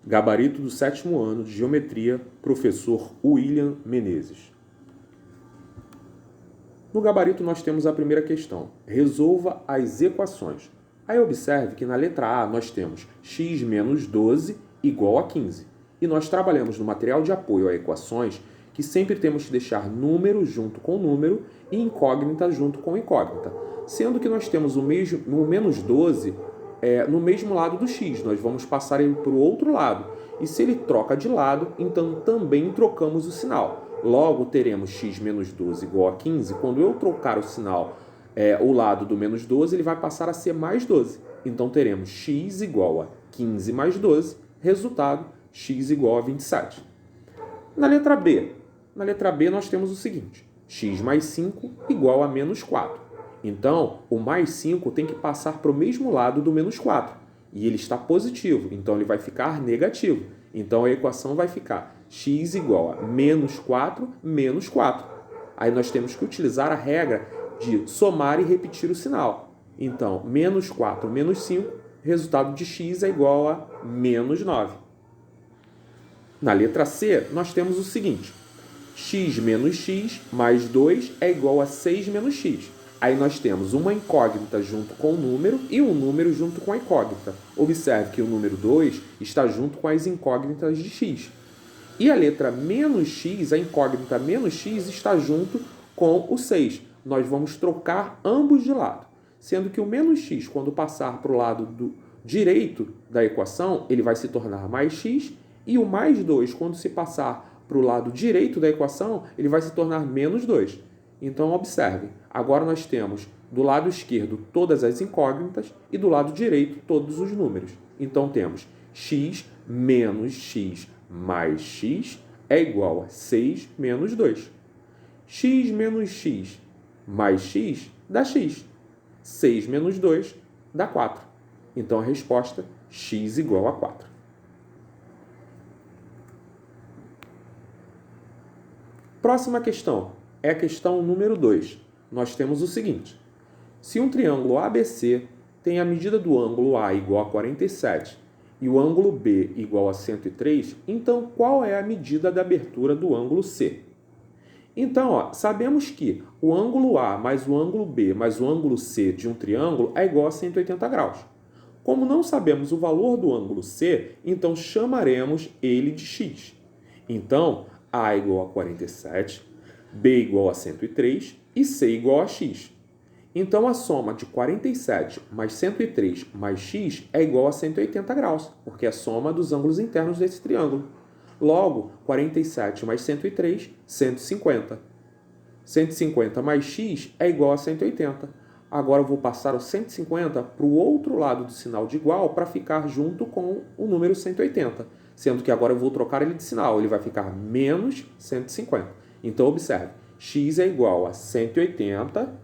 Gabarito do 7º ano de Geometria, professor William Menezes. No gabarito nós temos a primeira questão. Resolva as equações. Aí observe que na letra A nós temos x menos 12 igual a 15. E nós trabalhamos no material de apoio a equações que sempre temos que deixar número junto com número e incógnita junto com incógnita. Sendo que nós temos o menos 12 no mesmo lado do x, nós vamos passar ele para o outro lado. E se ele troca de lado, então também trocamos o sinal. Logo, teremos x menos 12 igual a 15. Quando eu trocar o sinal, o lado do menos 12, ele vai passar a ser mais 12. Então, teremos x igual a 15 mais 12, resultado, x igual a 27. Na letra B nós temos o seguinte, x mais 5 igual a menos 4. Então, o mais 5 tem que passar para o mesmo lado do menos 4. E ele está positivo, então ele vai ficar negativo. Então, a equação vai ficar x igual a menos 4 menos 4. Aí nós temos que utilizar a regra de somar e repetir o sinal. Então, menos 4 menos 5, resultado de x é igual a menos 9. Na letra C, nós temos o seguinte, x menos x mais 2 é igual a 6 menos x. Aí nós temos uma incógnita junto com o número e um número junto com a incógnita. Observe que o número 2 está junto com as incógnitas de x. E a letra menos x, a incógnita menos x, está junto com o 6. Nós vamos trocar ambos de lado. Sendo que o menos x, quando passar para o lado do direito da equação, ele vai se tornar mais x. E o mais 2, quando se passar para o lado direito da equação, ele vai se tornar menos 2. Então, observe, agora nós temos do lado esquerdo todas as incógnitas e do lado direito todos os números. Então, temos x menos x mais x é igual a 6 menos 2. X menos x mais x dá x. 6 menos 2 dá 4. Então, a resposta, x igual a 4. Próxima questão é a questão número 2. Nós temos o seguinte. Se um triângulo ABC tem a medida do ângulo A igual a 47 e o ângulo B igual a 103, então qual é a medida da abertura do ângulo C? Então, sabemos que o ângulo A mais o ângulo B mais o ângulo C de um triângulo é igual a 180 graus. Como não sabemos o valor do ângulo C, então chamaremos ele de x. Então, A igual a 47, B igual a 103 e C igual a x. Então, a soma de 47 mais 103 mais x é igual a 180 graus, porque é a soma dos ângulos internos desse triângulo. Logo, 47 mais 103, 150. 150 mais x é igual a 180. Agora eu vou passar o 150 para o outro lado do sinal de igual para ficar junto com o número 180. Sendo que agora eu vou trocar ele de sinal, ele vai ficar menos 150. Então, observe, x é igual a 180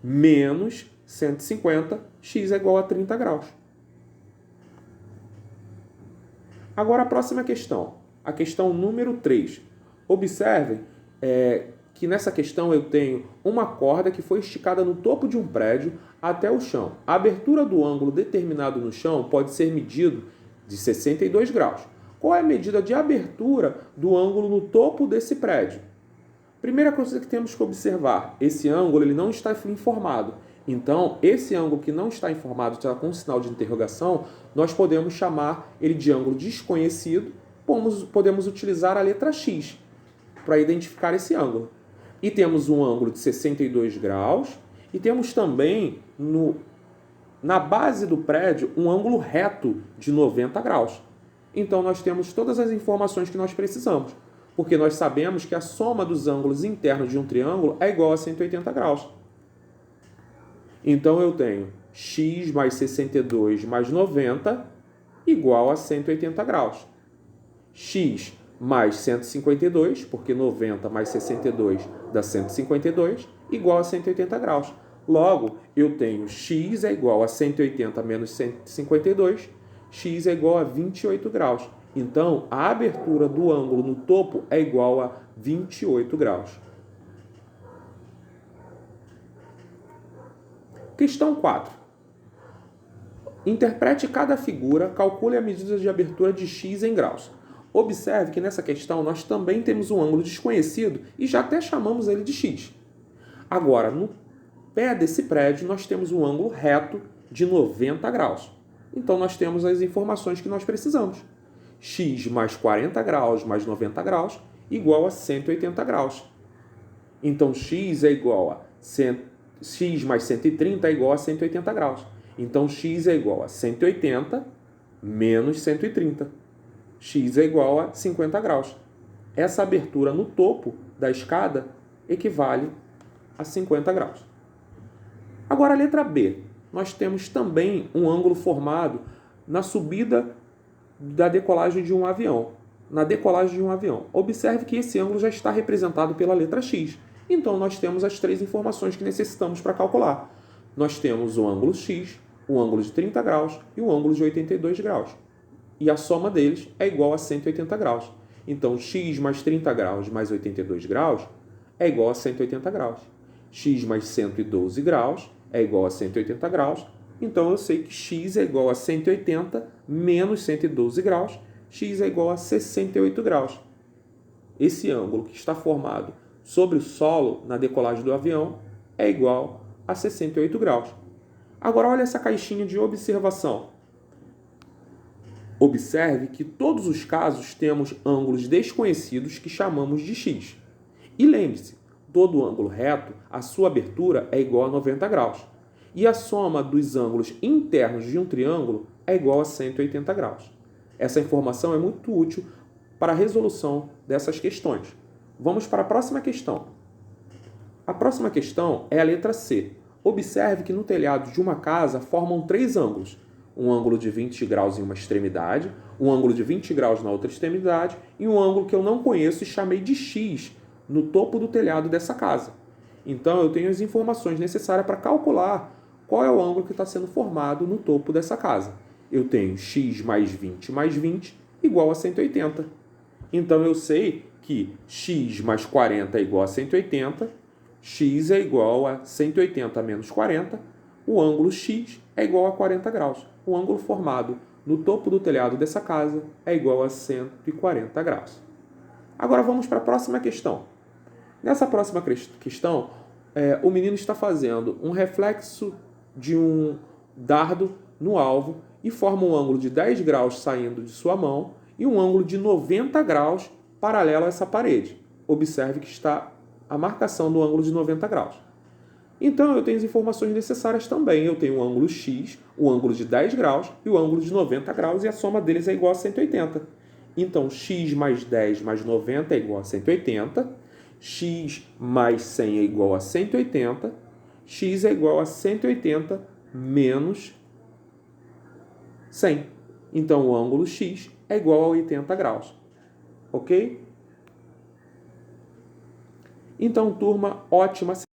menos 150, x é igual a 30 graus. Agora, a próxima questão, a questão número 3. Observe que nessa questão eu tenho uma corda que foi esticada no topo de um prédio até o chão. A abertura do ângulo determinado no chão pode ser medido de 62 graus. Qual é a medida de abertura do ângulo no topo desse prédio? Primeira coisa que temos que observar, esse ângulo ele não está informado. Então, esse ângulo que não está informado, está com um sinal de interrogação, nós podemos chamar ele de ângulo desconhecido, podemos utilizar a letra x para identificar esse ângulo. E temos um ângulo de 62 graus e temos também na base do prédio um ângulo reto de 90 graus. Então, nós temos todas as informações que nós precisamos, porque nós sabemos que a soma dos ângulos internos de um triângulo é igual a 180 graus. Então, eu tenho x mais 62 mais 90 igual a 180 graus. X mais 152, porque 90 mais 62 dá 152, igual a 180 graus. Logo, eu tenho x é igual a 180 menos 152, x é igual a 28 graus. Então, a abertura do ângulo no topo é igual a 28 graus. Questão 4. Interprete cada figura, calcule a medida de abertura de x em graus. Observe que nessa questão nós também temos um ângulo desconhecido e já até chamamos ele de x. Agora, no pé desse prédio, nós temos um ângulo reto de 90 graus. Então, nós temos as informações que nós precisamos. X mais 40 graus mais 90 graus igual a 180 graus. Então, x é igual a x mais 130 é igual a 180 graus. Então, x é igual a 180 menos 130. X é igual a 50 graus. Essa abertura no topo da escada equivale a 50 graus. Agora, a letra B. Nós temos também um ângulo formado na subida da decolagem de um avião. Na decolagem de um avião. Observe que esse ângulo já está representado pela letra x. Então, nós temos as três informações que necessitamos para calcular. Nós temos o ângulo x, o ângulo de 30 graus e o ângulo de 82 graus. E a soma deles é igual a 180 graus. Então, x mais 30 graus mais 82 graus é igual a 180 graus. X mais 112 graus é igual a 180 graus. Então, eu sei que x é igual a 180 menos 112 graus. X é igual a 68 graus. Esse ângulo que está formado sobre o solo na decolagem do avião é igual a 68 graus. Agora, olha essa caixinha de observação. Observe que todos os casos temos ângulos desconhecidos que chamamos de x. E lembre-se, todo ângulo reto, a sua abertura é igual a 90 graus. E a soma dos ângulos internos de um triângulo é igual a 180 graus. Essa informação é muito útil para a resolução dessas questões. Vamos para a próxima questão. A próxima questão é a letra C. Observe que no telhado de uma casa formam três ângulos. Um ângulo de 20 graus em uma extremidade, um ângulo de 20 graus na outra extremidade e um ângulo que eu não conheço e chamei de x no topo do telhado dessa casa. Então, eu tenho as informações necessárias para calcular qual é o ângulo que está sendo formado no topo dessa casa. Eu tenho x mais 20 igual a 180. Então, eu sei que x mais 40 é igual a 180, x é igual a 180 menos 40, o ângulo x é igual a 40 graus. O ângulo formado no topo do telhado dessa casa é igual a 140 graus. Agora vamos para a próxima questão. Nessa próxima questão, o menino está fazendo um reflexo de um dardo no alvo e forma um ângulo de 10 graus saindo de sua mão e um ângulo de 90 graus paralelo a essa parede. Observe que está a marcação do ângulo de 90 graus. Então, eu tenho as informações necessárias também. Eu tenho o ângulo x, o ângulo de 10 graus e o ângulo de 90 graus, e a soma deles é igual a 180. Então, x mais 10 mais 90 é igual a 180, x mais 100 é igual a 180, x é igual a 180 menos 100. Então, o ângulo x é igual a 80 graus. Ok? Então, turma, ótima semana.